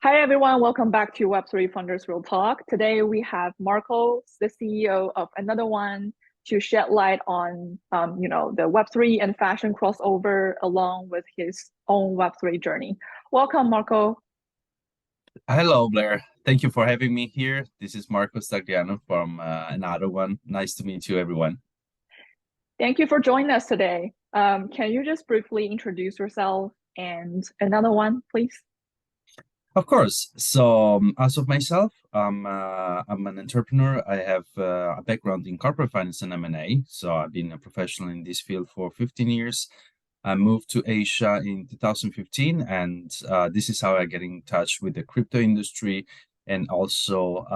Hi everyone, welcome back to Web3 Funders Real Talk. Today we have Marco, the CEO of Another1, to shed light on the Web3 and fashion crossover along with his own Web3 journey. Welcome, Marco. Hello, Blair. Thank you for having me here. This is Marco Stagliano from Another1. Nice to meet you, everyone. Thank you for joining us today. Can you just briefly introduce yourself and Another1, please? Of course. So, as of myself, I'm an entrepreneur. I have a background in corporate finance and M&A. So, I've been a professional in this field for 15 years. I moved to Asia in 2015, and this is how I get in touch with the crypto industry. And also,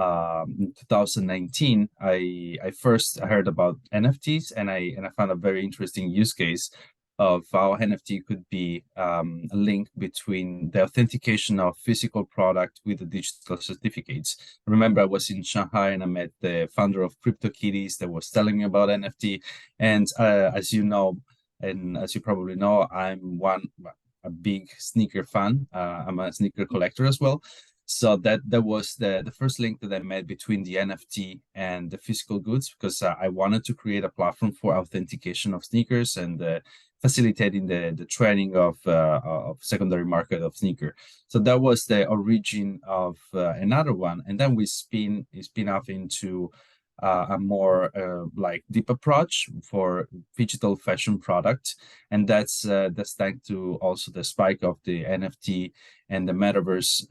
in 2019, I first heard about NFTs, and I found a very interesting use case of how NFT could be a link between the authentication of physical product with the digital certificates. Remember, I was in Shanghai and I met the founder of CryptoKitties that was telling me about NFT. And as you know, and as you probably know, a big sneaker fan. I'm a sneaker collector as well. So that was the first link that I made between the NFT and the physical goods, because I wanted to create a platform for authentication of sneakers and facilitating the trading of secondary market of sneaker. So that was the origin of Another1, and then we spin off into a more like deep approach for digital fashion product, and that's thanks to also the spike of the NFT and the metaverse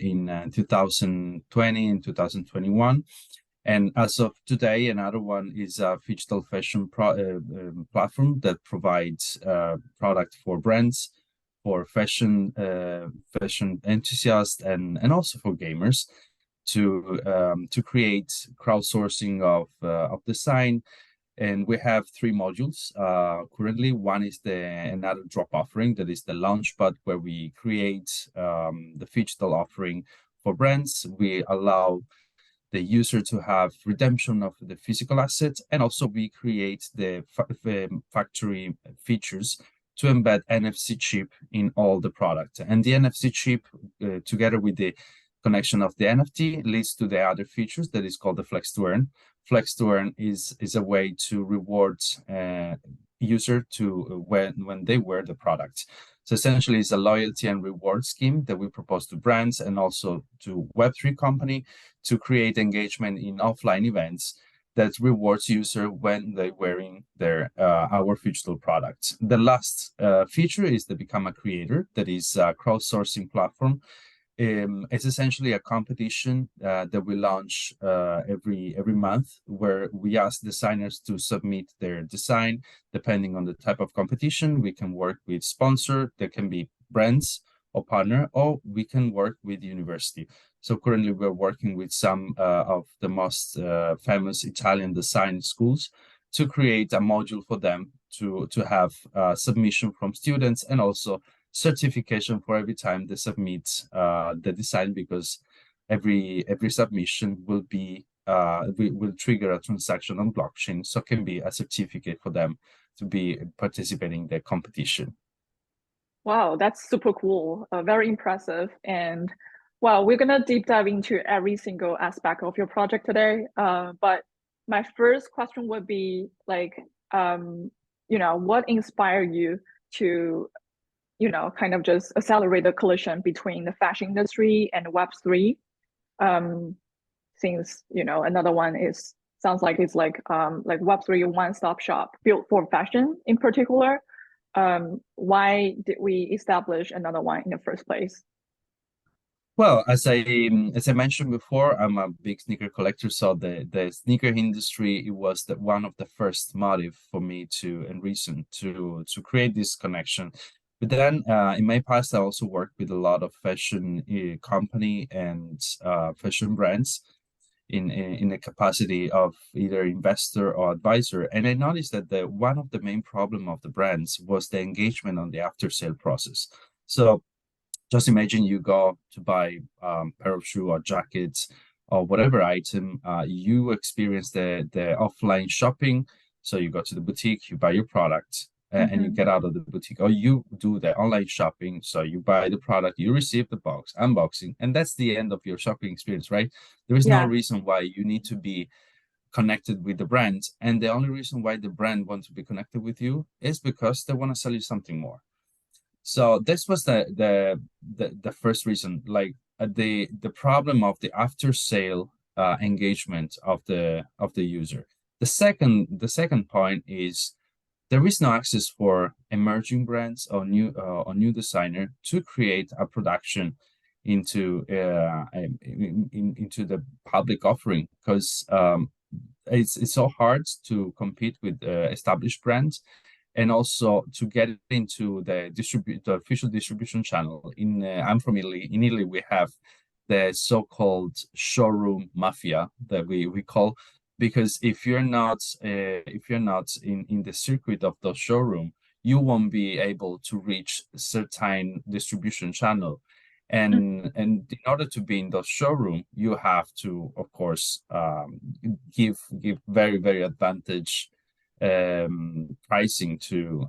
in 2020 and 2021. And as of today, Another1 is a digital fashion platform that provides product for brands, for fashion enthusiasts, and also for gamers to create crowdsourcing of design. And we have three modules currently. One is the Another Drop offering, that is the launchpad where we create the digital offering for brands. We allow the user to have redemption of the physical assets, and also we create the factory features to embed NFC chip in all the product. And the NFC chip, together with the connection of the NFT, leads to the other features that is called the Flex to Earn. Flex to Earn is a way to reward user to when they wear the product. So essentially, it's a loyalty and reward scheme that we propose to brands and also to Web3 company to create engagement in offline events that rewards user when they're wearing their our digital products. The last feature is to become a creator, that is a crowdsourcing platform. It's essentially a competition that we launch every month, where we ask designers to submit their design. Depending on the type of competition, we can work with sponsor, there can be brands or partner, or we can work with university. So currently we're working with some of the most famous Italian design schools to create a module for them to have submission from students, and also certification for every time they submit the design, because every submission will be will trigger a transaction on blockchain, so it can be a certificate for them to be participating in the competition. Wow, that's super cool. Very impressive. And wow, we're gonna deep dive into every single aspect of your project today. But my first question would be like, what inspired you to kind of just accelerate the collision between the fashion industry and Web3. Since Another1 sounds like it's like Web3 one-stop shop built for fashion in particular. Why did we establish Another1 in the first place? Well, as I mentioned before, I'm a big sneaker collector, so the sneaker industry, it was one of the first motive for me to and reason to create this connection. But then in my past, I also worked with a lot of fashion company and fashion brands in the capacity of either investor or advisor. And I noticed that one of the main problem of the brands was the engagement on the after sale process. So just imagine you go to buy pair of shoe or jackets or whatever item, you experience the offline shopping. So you go to the boutique, you buy your product, and you Mm-hmm. get out of the boutique, or you do the online shopping. So you buy the product, you receive the box, unboxing, and that's the end of your shopping experience, right? There is no Yeah. reason why you need to be connected with the brand. And the only reason why the brand wants to be connected with you is because they want to sell you something more. So this was the first reason, like the problem of the after sale engagement of the user. The second point is there is no access for emerging brands or new designer to create a production into the public offering, because it's so hard to compete with established brands, and also to get into the official distribution channel. I'm from Italy. In Italy, we have the so-called showroom mafia that we call, because if you're not in the circuit of the showroom, you won't be able to reach certain distribution channel. And in order to be in the showroom, you have to, of course, give very, very advantage pricing to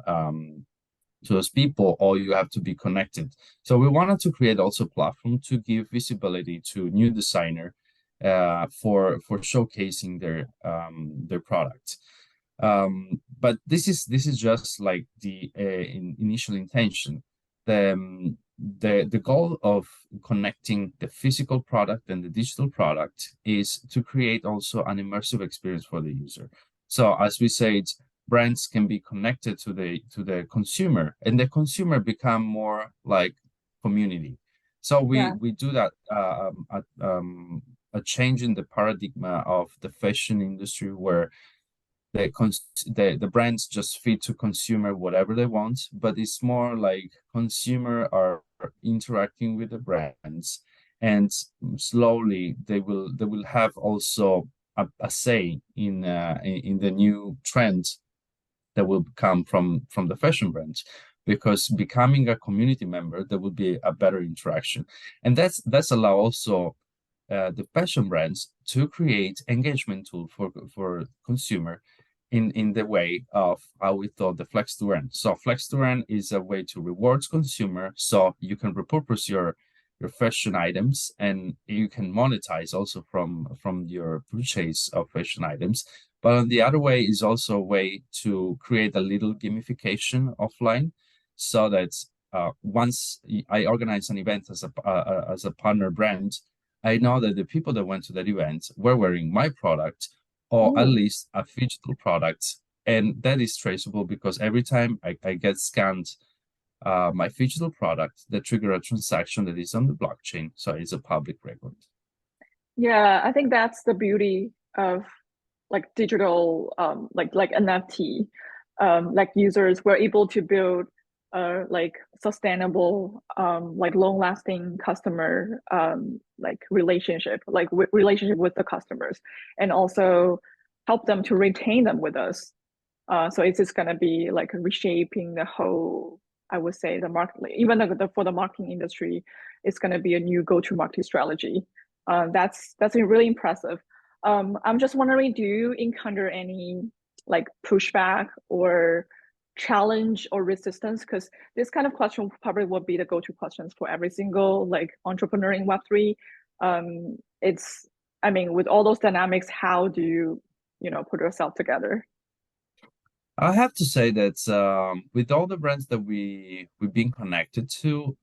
those people, or you have to be connected. So we wanted to create also a platform to give visibility to new designer for showcasing their products. But this is just like the initial intention. The goal of connecting the physical product and the digital product is to create also an immersive experience for the user. So as we said, brands can be connected to the consumer, and the consumer become more like community. So we Yeah. we do that a change in the paradigm of the fashion industry, where the brands just feed to consumer whatever they want, but it's more like consumer are interacting with the brands, and slowly they will have also a say in the new trends that will come from the fashion brands, because becoming a community member, there will be a better interaction, and that's allow also the fashion brands to create engagement tool for consumer in the way of how we thought the flex to earn. So flex to earn is a way to reward consumer, so you can repurpose your fashion items, and you can monetize also from your purchase of fashion items. But on the other way is also a way to create a little gamification offline, so that once I organize an event as a partner brand, I know that the people that went to that event were wearing my product, or at Oh, least a physical product. And that is traceable, because every time I get scanned my physical product, that trigger a transaction that is on the blockchain. So it's a public record. yeah. I think that's the beauty of like digital, like NFT. Like users were able to build like sustainable, like long-lasting customer like relationship, like relationship with the customers, and also help them to retain them with us. So it's just gonna be like reshaping the whole, I would say, the market, even for the marketing industry, it's gonna be a new go-to-market strategy. That's really impressive. I'm just wondering, do you encounter any like pushback or challenge or resistance? Because this kind of question probably would be the go-to questions for every single like entrepreneur in Web3. It's, I mean, with all those dynamics, how do you, put yourself together? I have to say that with all the brands that we've been connected to,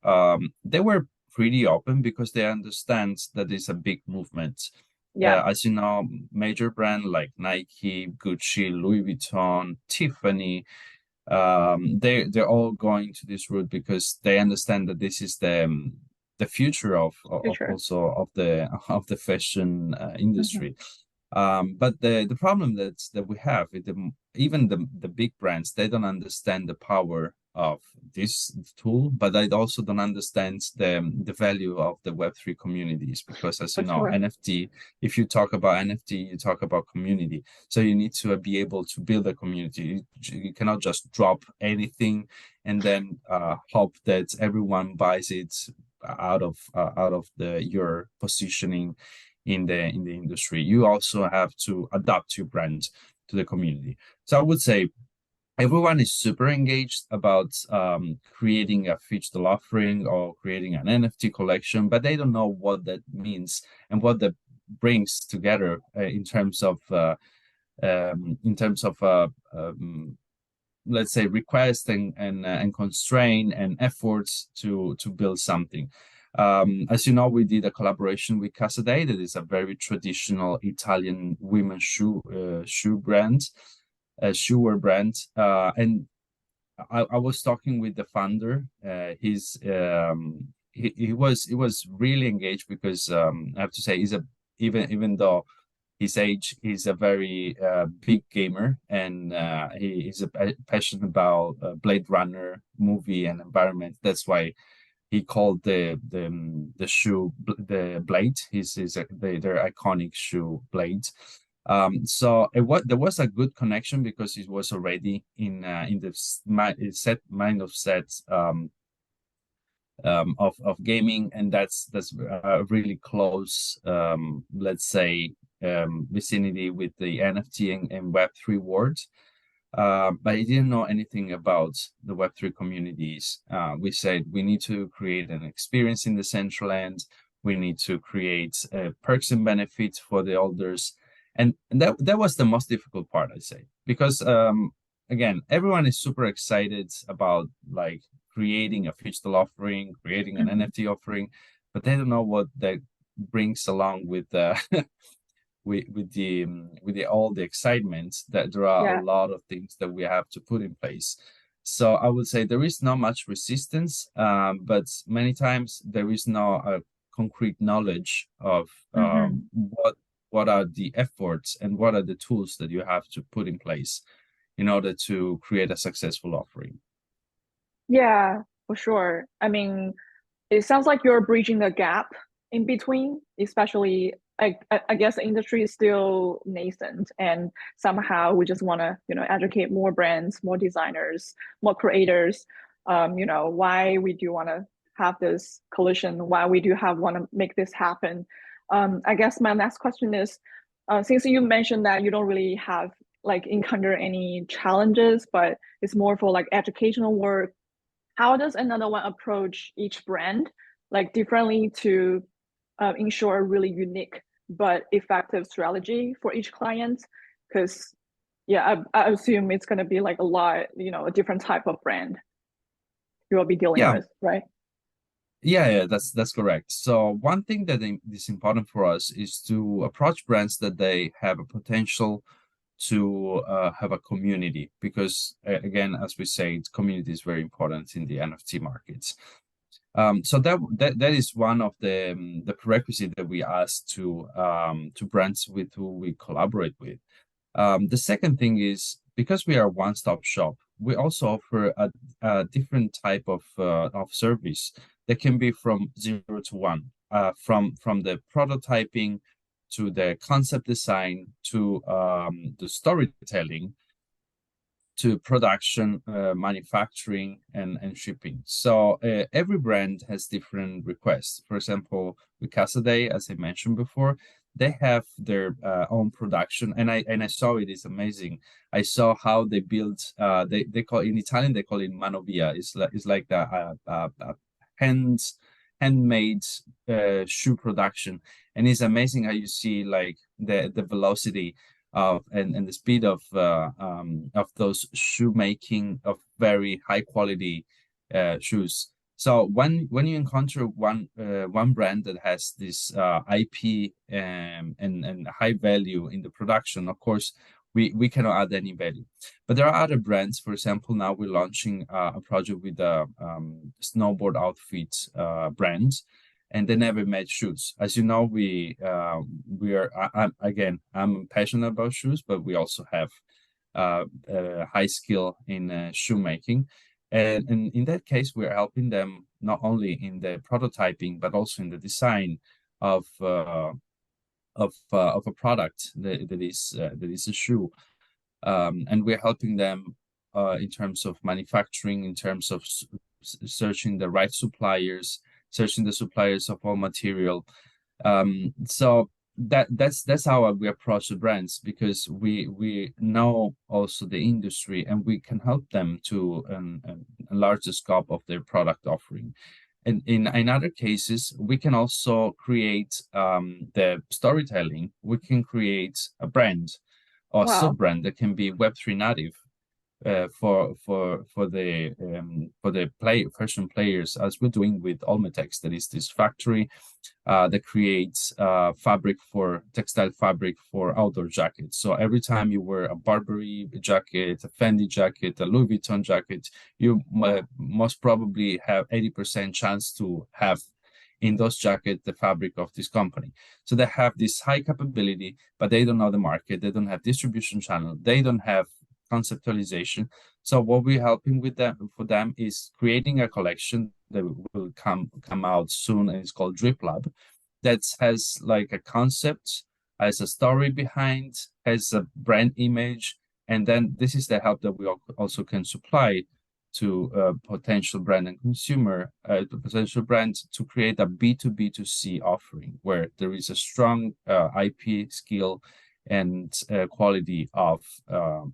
they were pretty open, because they understand that it's a big movement. Yeah, As you know, major brand like Nike, Gucci, Louis Vuitton, Tiffany, they're all going to this route, because they understand that this is the future of future. also of the fashion Mhm. industry. But the problem that we have with even the big brands, they don't understand the power of this tool, but they also don't understand the value of the Web3 communities, because as you For know, sure. NFT, if you talk about NFT, you talk about community. So you need to be able to build a community. You cannot just drop anything and then hope that everyone buys it out of your positioning in the industry. You also have to adapt your brand to the community. So I would say everyone is super engaged about creating a digital offering or creating an NFT collection, but they don't know what that means and what that brings together in terms of let's say request and constraint and efforts to build something. As you know, we did a collaboration with Casadei, that is a very traditional Italian women's shoe brand, a shoewear brand, and I was talking with the founder. He was really engaged because I have to say even though his age, he's a very big gamer, and he is passionate about Blade Runner movie and environment. That's why he called the shoe the Blade. Their iconic shoe Blade. So there was a good connection because it was already in the set mind of set of gaming, and that's a really close let's say vicinity with the NFT and Web3 world. But I didn't know anything about the Web3 communities. We said we need to create an experience in the central end. We need to create perks and benefits for the holders. And that was the most difficult part, I say, because again, everyone is super excited about like creating a digital offering, creating an Mhm. NFT offering, but they don't know what that brings along with the with the all the excitement, that there are a Yeah. lot of things that we have to put in place. So I would say there is not much resistance, but many times there is no concrete knowledge of Mhm. what are the efforts and what are the tools that you have to put in place in order to create a successful offering. Yeah, for sure. I mean, it sounds like you're bridging the gap in between, especially I guess the industry is still nascent, and somehow we just want to, educate more brands, more designers, more creators, why we do want to have this collision, why we do have want to make this happen. I guess my last question is, since you mentioned that you don't really have like encounter any challenges, but it's more for like educational work, how does another one approach each brand like differently to ensure a really unique but effective strategy for each client? Because yeah, I assume it's going to be like a lot, a different type of brand you will be dealing Yeah, with, right? yeah, that's correct. So one thing that is important for us is to approach brands that they have a potential to have a community, because again, as we say, community is very important in the NFT markets. So that is one of the prerequisite that we ask to brands with who we collaborate with. The second thing is, because we are a one-stop shop, we also offer a different type of service that can be from 0 to 1, from the prototyping to the concept design to the storytelling to production, manufacturing, and shipping. So every brand has different requests. For example, with Casaday, as I mentioned before, they have their own production, and I saw it is amazing. I saw how they build. They call in Italian they call it manovia. It's like a hand handmade shoe production, and it's amazing how you see like the velocity and the speed of those shoemaking of very high quality shoes. So when you encounter one brand that has this IP and high value in the production, of course we cannot add any value. But there are other brands. For example, now we're launching a project with a snowboard outfit brand, and they never made shoes. As you know, we are I'm passionate about shoes, but we also have high skill in shoemaking, and in that case, we're helping them not only in the prototyping but also in the design of of a product that is a shoe, and we're helping them in terms of manufacturing, in terms of searching the right suppliers, searching the suppliers of all material. So that's how we approach the brands, because we know also the industry and we can help them to enlarge the scope of their product offering. And in other cases, we can also create the storytelling. We can create a brand or Wow. sub brand that can be Web3 native for the fashion players, as we're doing with Olmetex, that is this factory that creates fabric for textile fabric for outdoor jackets. So every time you wear a Burberry jacket, a Fendi jacket, a Louis Vuitton jacket, you most probably have 80% chance to have in those jackets the fabric of this company. So they have this high capability, but they don't know the market. They don't have distribution channel. They don't have conceptualization. So what we're helping with them for them is creating a collection that will come out soon, and it's called Drip Lab, that has like a concept, has a story behind, has a brand image, and then this is the help that we also can supply to potential brand and consumer, to potential brand, to create a B2B2C offering where there is a strong IP skill and quality of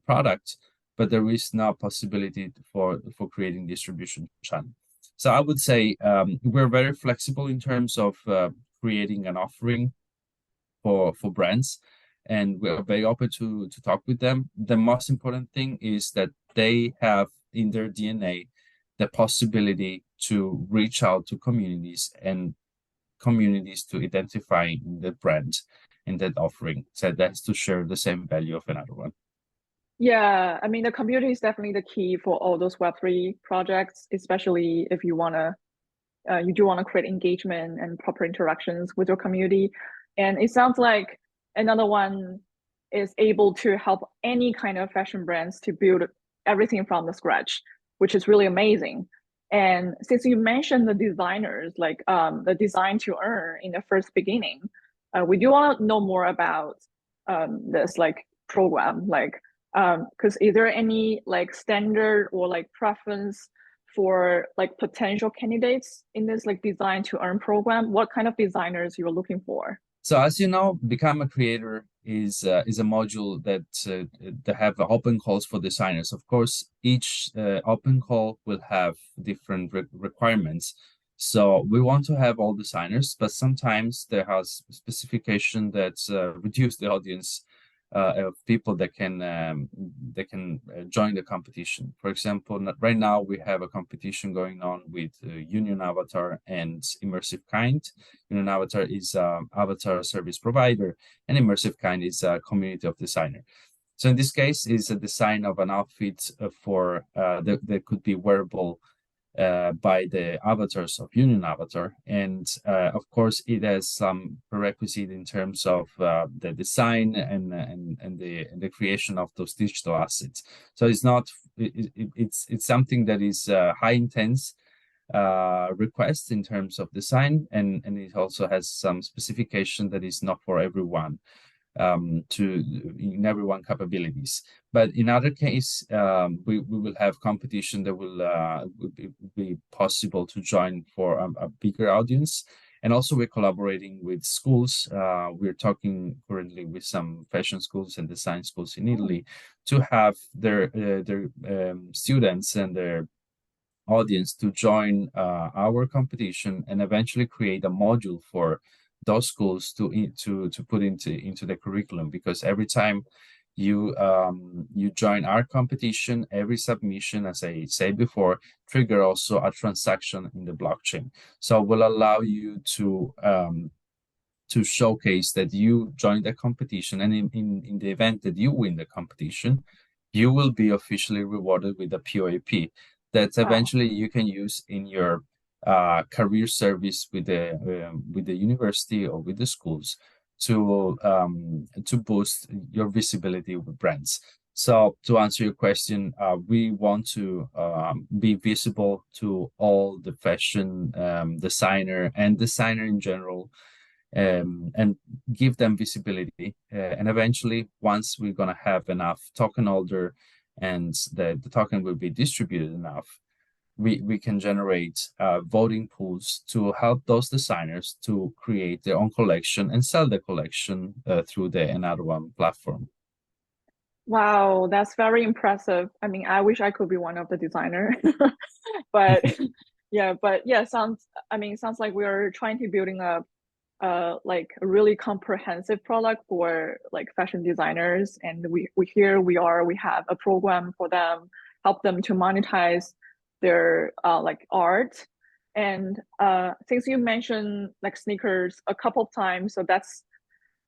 product, but there is no possibility for creating distribution channel. So I would say we're very flexible in terms of creating an offering for brands, and we're very open to talk with them. The most important thing is that they have in their DNA the possibility to reach out to communities, and communities to identify the brand in that offering. So that's to share the same value of another one. Yeah, I mean, the community is definitely the key for all those Web3 projects, especially if you do want to create engagement and proper interactions with your community. And it sounds like another one is able to help any kind of fashion brands to build everything from the scratch, which is really amazing. And since you mentioned the designers, like the design to earn in the first beginning, we do want to know more about this like program, like because is there any like standard or like preference for like potential candidates in this like design to earn program? What kind of designers you're looking for? So as you know, become a creator is a module that have open calls for designers. Of course, each open call will have different requirements. So we want to have all designers, but sometimes there has specification that reduce the audience of people that can join the competition. For example, right now we have a competition going on with Union Avatar and Immersive Kind. Union Avatar is avatar service provider, and Immersive Kind is a community of designer. So in this case, is a design of an outfit for that could be wearable by the avatars of Union Avatar. And of course, it has some prerequisite in terms of the design and the creation of those digital assets. So it's not it's something that is high intense request in terms of design, and it also has some specification that is not for everyone to in everyone capabilities. But in other case, we will have competition that will be possible to join for a bigger audience. And also we're collaborating with schools. We're talking currently with some fashion schools and design schools in Italy to have their students and their audience to join our competition and eventually create a module for those schools to put into the curriculum, because every time you join our competition, every submission, as I said before, trigger also a transaction in the blockchain. So will allow you to showcase that you joined the competition, and in the event that you win the competition, you will be officially rewarded with a POAP that Wow. eventually you can use in your career service with the university or with the schools to boost your visibility with brands. So to answer your question, we want to be visible to all the fashion designer in general, and give them visibility. And eventually, once we're going to have enough token holder and the token will be distributed enough, we can generate voting pools to help those designers to create their own collection and sell the collection through the Another1 platform. Wow, that's very impressive. I mean, I wish I could be one of the designer, but yeah, sounds like we're trying to building like a really comprehensive product for like fashion designers. And we have a program for them, help them to monetize their like art. And since you mentioned like sneakers a couple of times, so that's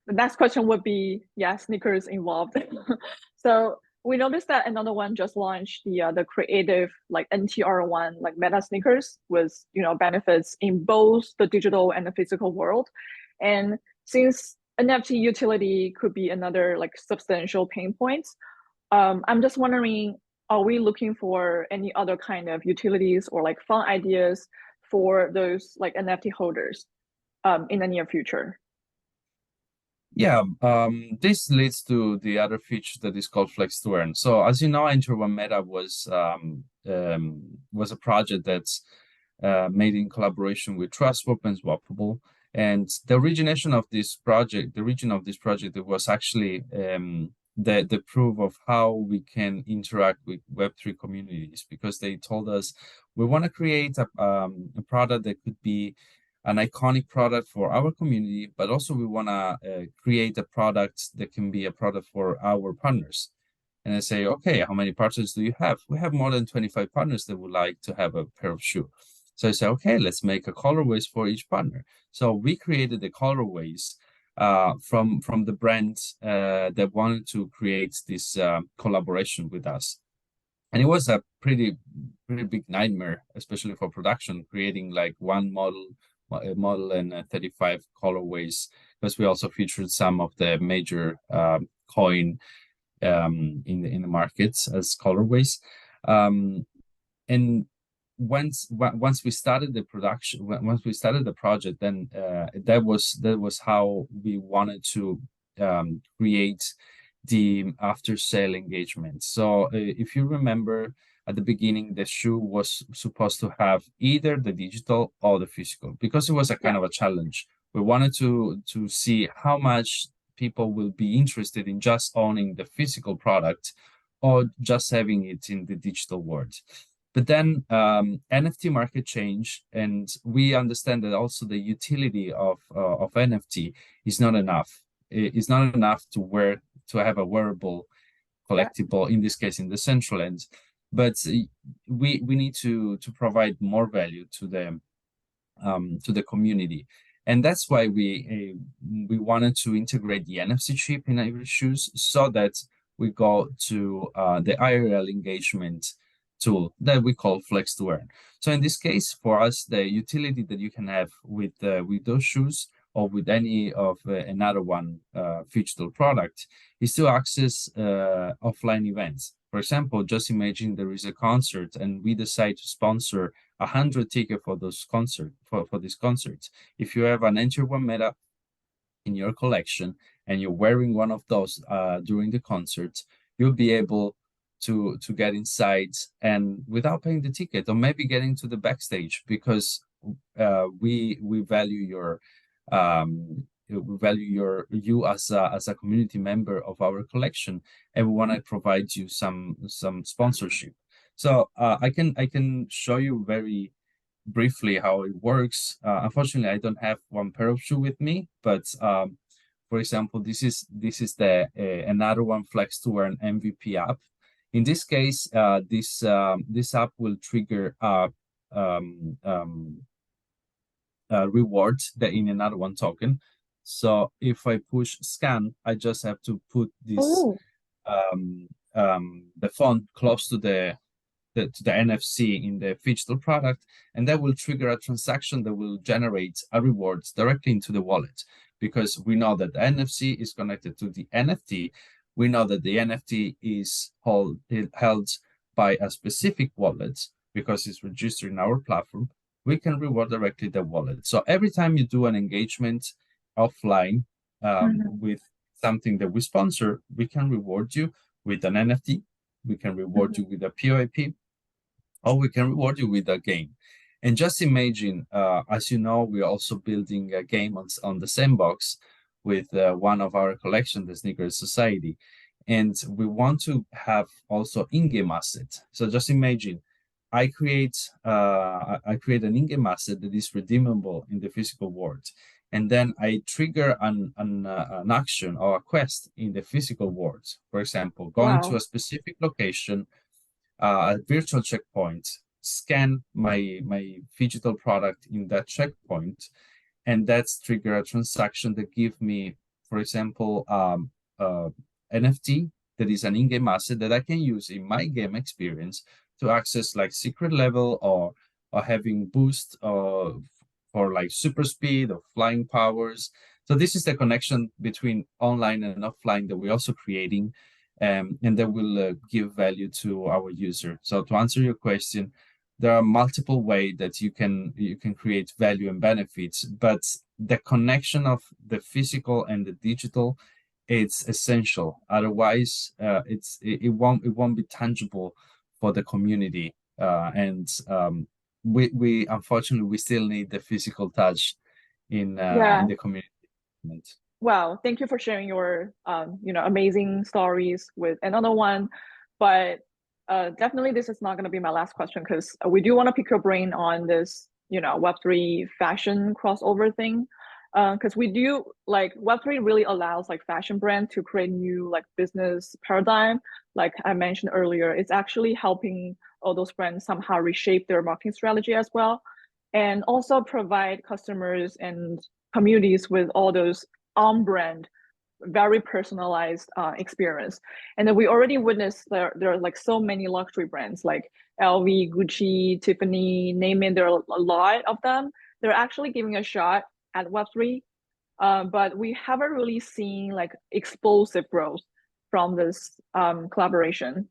the next question would be, yeah, sneakers involved. So we noticed that Another1 just launched the creative like NTR1 like meta sneakers with benefits in both the digital and the physical world. And since NFT utility could be another like substantial pain point, I'm just wondering, are we looking for any other kind of utilities or like fun ideas for those like NFT holders in the near future? Yeah, this leads to the other feature that is called Flex to Earn. So as you know, Another1 NTR1-META was a project that's made in collaboration with TrustSwap and Swappable. And the origination of this project, the origin of this project, it was actually the proof of how we can interact with Web3 communities, because they told us we want to create a product that could be an iconic product for our community, but also we want to create a product that can be a product for our partners. And I say, okay, how many partners do you have? We have more than 25 partners that would like to have a pair of shoes. So I say, okay, let's make a colorways for each partner. So we created the colorways from the brand that wanted to create this collaboration with us. And it was a pretty big nightmare, especially for production, creating like one model and 35 colorways, because we also featured some of the major coin in the markets as colorways. And once we started the production, once we started the project, then that was how we wanted to create the after sale engagement. So if you remember, at the beginning, the shoe was supposed to have either the digital or the physical, because it was a kind of a challenge. We wanted to see how much people will be interested in just owning the physical product or just having it in the digital world. But then NFT market change, and we understand that also the utility of NFT is not enough. It's not enough to have a wearable collectible, in this case in the central end, but we need to provide more value to the community. And that's why we wanted to integrate the NFC chip in our shoes, so that we go to the IRL engagement tool that we call Flex to Earn. So in this case, for us, the utility that you can have with those shoes or with any of Another1 digital product is to access offline events. For example, just imagine there is a concert and we decide to sponsor 100 tickets for those for this concert. If you have an Another1 NTR1-META in your collection and you're wearing one of those during the concert, you'll be able to get inside and without paying the ticket, or maybe getting to the backstage, because we value you as a community member of our collection, and we want to provide you some sponsorship. So I can show you very briefly how it works. Unfortunately, I don't have one pair of shoe with me, but for example, this is the Another1 Flex to Earn MVP app. In this case, this app will trigger reward in Another1 token. So if I push scan, I just have to put this the font close to the NFC in the digital product, and that will trigger a transaction that will generate a reward directly into the wallet, because we know that the NFC is connected to the NFT. We know that the NFT is held by a specific wallet because it's registered in our platform. We can reward directly the wallet. So every time you do an engagement offline with something that we sponsor, we can reward you with an NFT. We can reward you with a POIP, or we can reward you with a game. And just imagine, as you know, we're also building a game on the sandbox with one of our collection, the Sneakers Society. And we want to have also in-game asset. So just imagine, I create an in-game asset that is redeemable in the physical world, and then I trigger an action or a quest in the physical world. For example, going to a Wow. specific location, a virtual checkpoint, scan my digital product in that checkpoint, and that's trigger a transaction that give me, for example, NFT that is an in-game asset that I can use in my game experience to access like secret level or having boost for like super speed or flying powers. So this is the connection between online and offline that we're also creating, and that will give value to our user. So to answer your question, there are multiple ways that you can create value and benefits, but the connection of the physical and the digital, it's essential. Otherwise, it won't be tangible for the community. And we unfortunately we still need the physical touch in Yeah. the community. Wow, thank you for sharing your amazing stories with another one. But definitely this is not going to be my last question because we do want to pick your brain on this, Web3 fashion crossover thing. Because we do like Web3 really allows like fashion brand to create new like business paradigm. Like I mentioned earlier, it's actually helping all those brands somehow reshape their marketing strategy as well, and also provide customers and communities with all those on brand, very personalized experience. And then we already witnessed there are like so many luxury brands like LV, Gucci, Tiffany, name it. There are a lot of them. They're actually giving a shot at Web3, but we haven't really seen like explosive growth from this collaboration.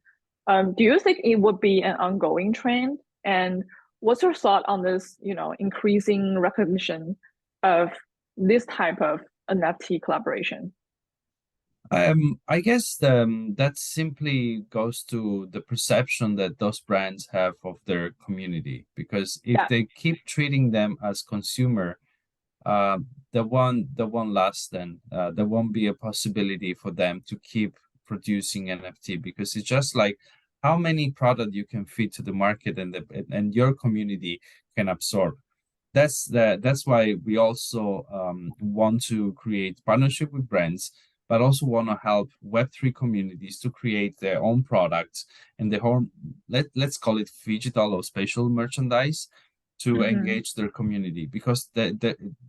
Do you think it would be an ongoing trend? And what's your thought on this, increasing recognition of this type of NFT collaboration? I guess that simply goes to the perception that those brands have of their community. Because if Yeah. they keep treating them as consumer, uh, that won't last. Then there won't be a possibility for them to keep producing NFT, because it's just like how many product you can feed to the market and your community can absorb. That's why we also want to create partnership with brands, but also want to help Web3 communities to create their own products and their own, let's call it digital or spatial merchandise, to Hmm. engage their community, because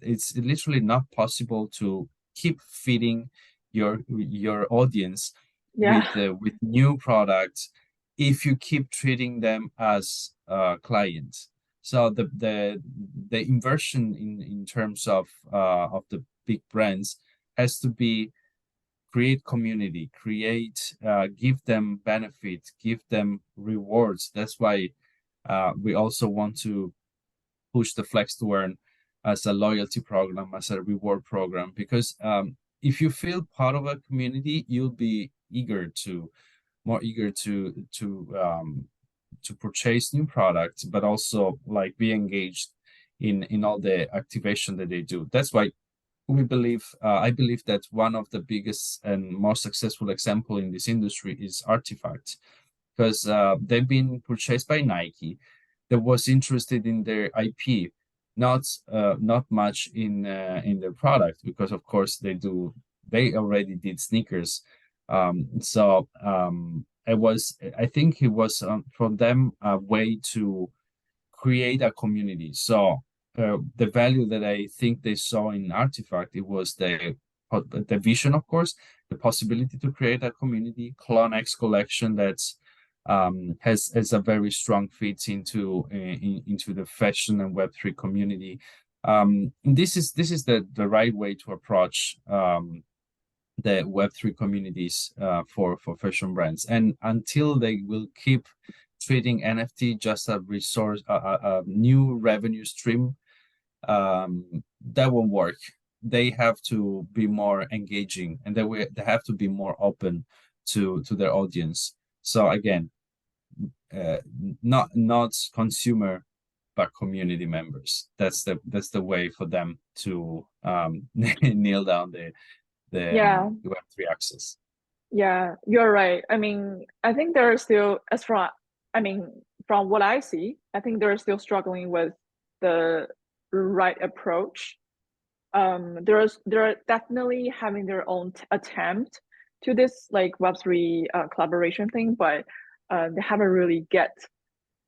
it's literally not possible to keep feeding your audience Yeah. with new products if you keep treating them as clients. So the inversion in terms of the big brands has to be create community, create give them benefit, give them rewards. That's why we also want to push the flex to earn as a loyalty program, as a reward program, because if you feel part of a community, you'll be more eager to purchase new products, but also like be engaged in all the activation that they do. That's why I believe that one of the biggest and most successful example in this industry is Artifact, because they've been purchased by Nike, that was interested in their IP, not much in their product, because of course they already did sneakers. I think it was from them a way to create a community. So the value that I think they saw in Artifact, it was the vision, of course, the possibility to create a community. Clone X collection that's has a very strong fit into the fashion and Web3 community. This is the right way to approach the Web3 communities for fashion brands. And until they will keep treating NFT just a resource, a new revenue stream, that won't work. They have to be more engaging, and they have to be more open to their audience. So again, uh, not consumer but community members. That's the way for them to nail down the Yeah, Web3 access. yeah, you're right. I mean, I think there are still, I mean, from what I see, I think they're still struggling with the right approach. They're definitely having their own attempt to this like Web3 collaboration thing, but they haven't really get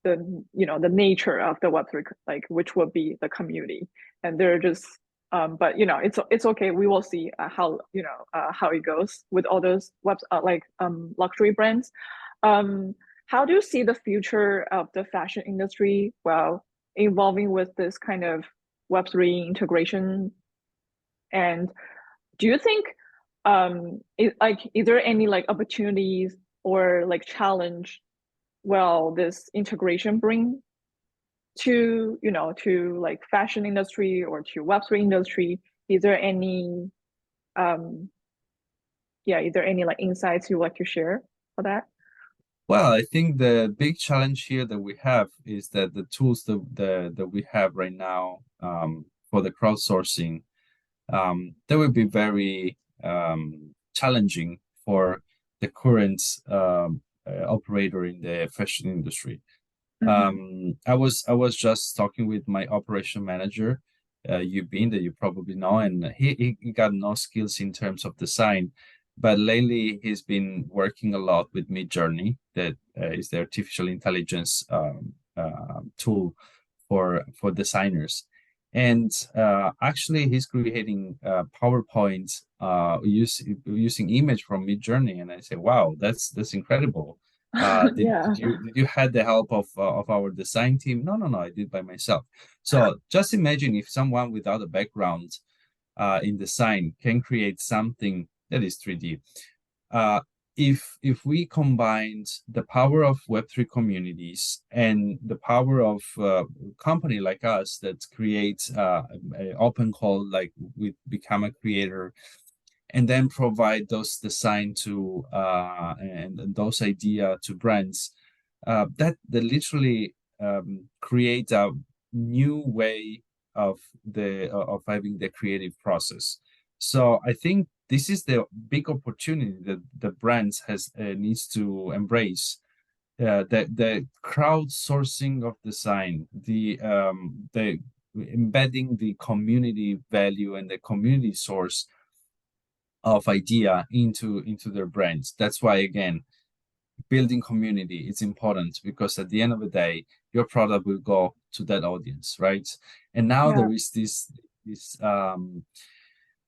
the nature of the Web3, like which would be the community, and they're just but it's okay. We will see how how it goes with all those luxury brands. um how do you see the future of the fashion industry while involving with this kind of Web3 integration? And do you think is there any like opportunities or like challenge well this integration bring to to like fashion industry or to Web3 industry? Is there any um is there any like insights you would like to share for that? Well, I think the big challenge here that we have is that the tools that we have right now for the crowdsourcing, that would be very challenging for the current operator in the fashion industry. Mm-hmm. I was just talking with my operation manager, Yubin, that you probably know, and he got no skills in terms of design, but lately he's been working a lot with Midjourney, that is the artificial intelligence tool for designers. And actually, he's creating PowerPoint using image from Midjourney, and I say, "Wow, that's incredible." Did, Yeah. did you had the help of our design team? No, no, no, I did by myself. So just imagine if someone without a background in design can create something that is 3D. Uh, if we combined the power of Web3 communities and the power of company like us that creates an open call, like we become a creator, and then provide those design to and those idea to brands, that literally create a new way of of having the creative process. So I think this is the big opportunity that the brands has needs to embrace. The crowdsourcing of design, the embedding the community value and the community source of idea into their brands. That's why again, building community is important, because at the end of the day, your product will go to that audience, right? And now Yeah. this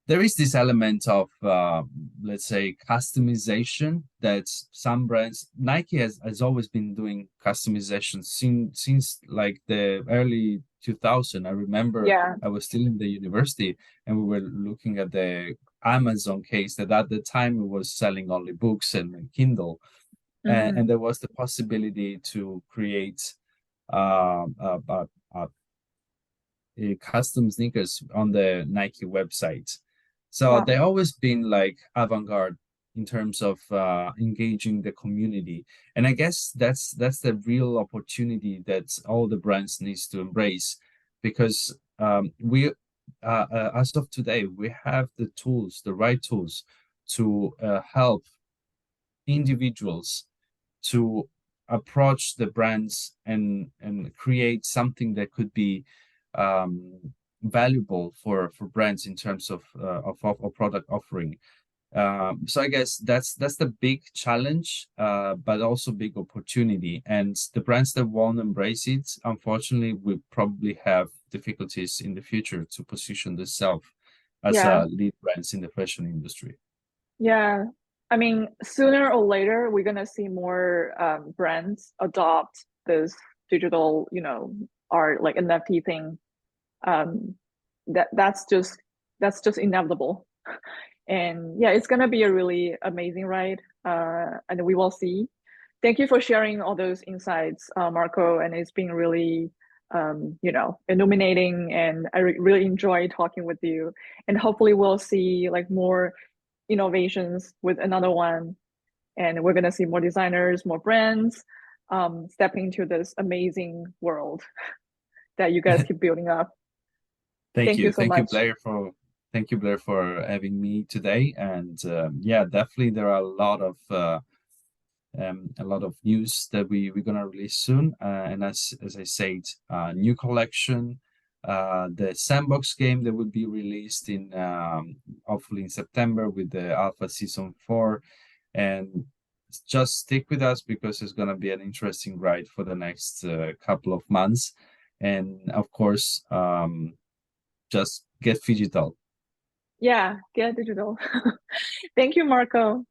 there is this element of let's say customization that some brands, Nike has always been doing customization since like the early 2000. I remember Yeah. I was still in the university and we were looking at the Amazon case that at the time it was selling only books and Kindle, Mm-hmm. and there was the possibility to create um, a, a, a, a custom sneakers on the Nike website. So they Wow. always been like avant-garde in terms of engaging the community, and I guess that's the real opportunity that all the brands needs to embrace, because we as of today we have the tools, the right tools to help individuals to approach the brands and create something that could be valuable for brands in terms of product offering. So I guess that's the big challenge, but also big opportunity. And the brands that won't embrace it, unfortunately, will probably have difficulties in the future to position themselves as Yeah. lead brands in the fashion industry. Yeah. I mean, sooner or later, we're gonna see more brands adopt this digital, art like NFT thing. Um, that's just inevitable. And yeah, it's gonna be a really amazing ride. And we will see. Thank you for sharing all those insights, Marco. And it's been really, illuminating. And I really enjoy talking with you. And hopefully, we'll see like more innovations with another one. And we're gonna see more designers, more brands, stepping into this amazing world that you guys keep building up. Thank Thank you you. so Thank you, much. Blair, for having me today. And yeah, definitely there are a lot of news that we're gonna release soon. And as I said, new collection, the sandbox game that will be released in hopefully in September with the Alpha Season 4. And just stick with us because it's gonna be an interesting ride for the next couple of months. And of course, just get digital. Yeah, get digital. Thank you, Marco.